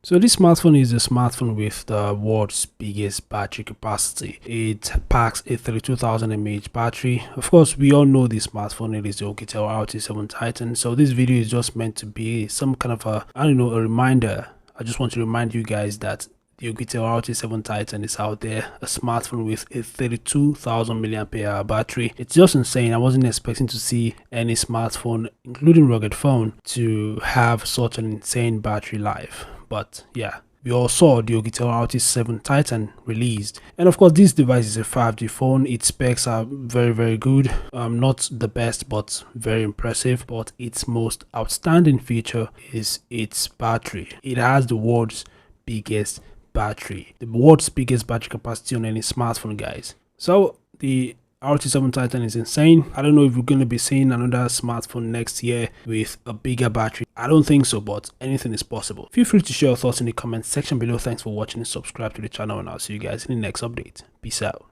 So this smartphone is a smartphone with the world's biggest battery capacity. It packs a 32,000 mAh battery. Of course, we all know this smartphone. It is the Oukitel RT7 Titan. So this video is just meant to be some kind of a reminder. I just want to remind you guys that the Oukitel RT7 Titan is out there, a smartphone with a 32,000 mAh battery. It's just insane. I wasn't expecting to see any smartphone, including rugged phone, to have such an insane battery life. But yeah, we all saw the Oukitel RT7 Titan released, and of course this device is a 5G phone. Its specs are very good, not the best but very impressive. But its most outstanding feature is its battery. It has the world's biggest battery, the world's biggest battery capacity on any smartphone, guys. So the RT7 Titan is insane. I don't know if we're going to be seeing another smartphone next year with a bigger battery. I don't think so, but anything is possible. Feel free to share your thoughts in the comment section below. Thanks for watching and subscribe to the channel, and I'll see you guys in the next update. Peace out.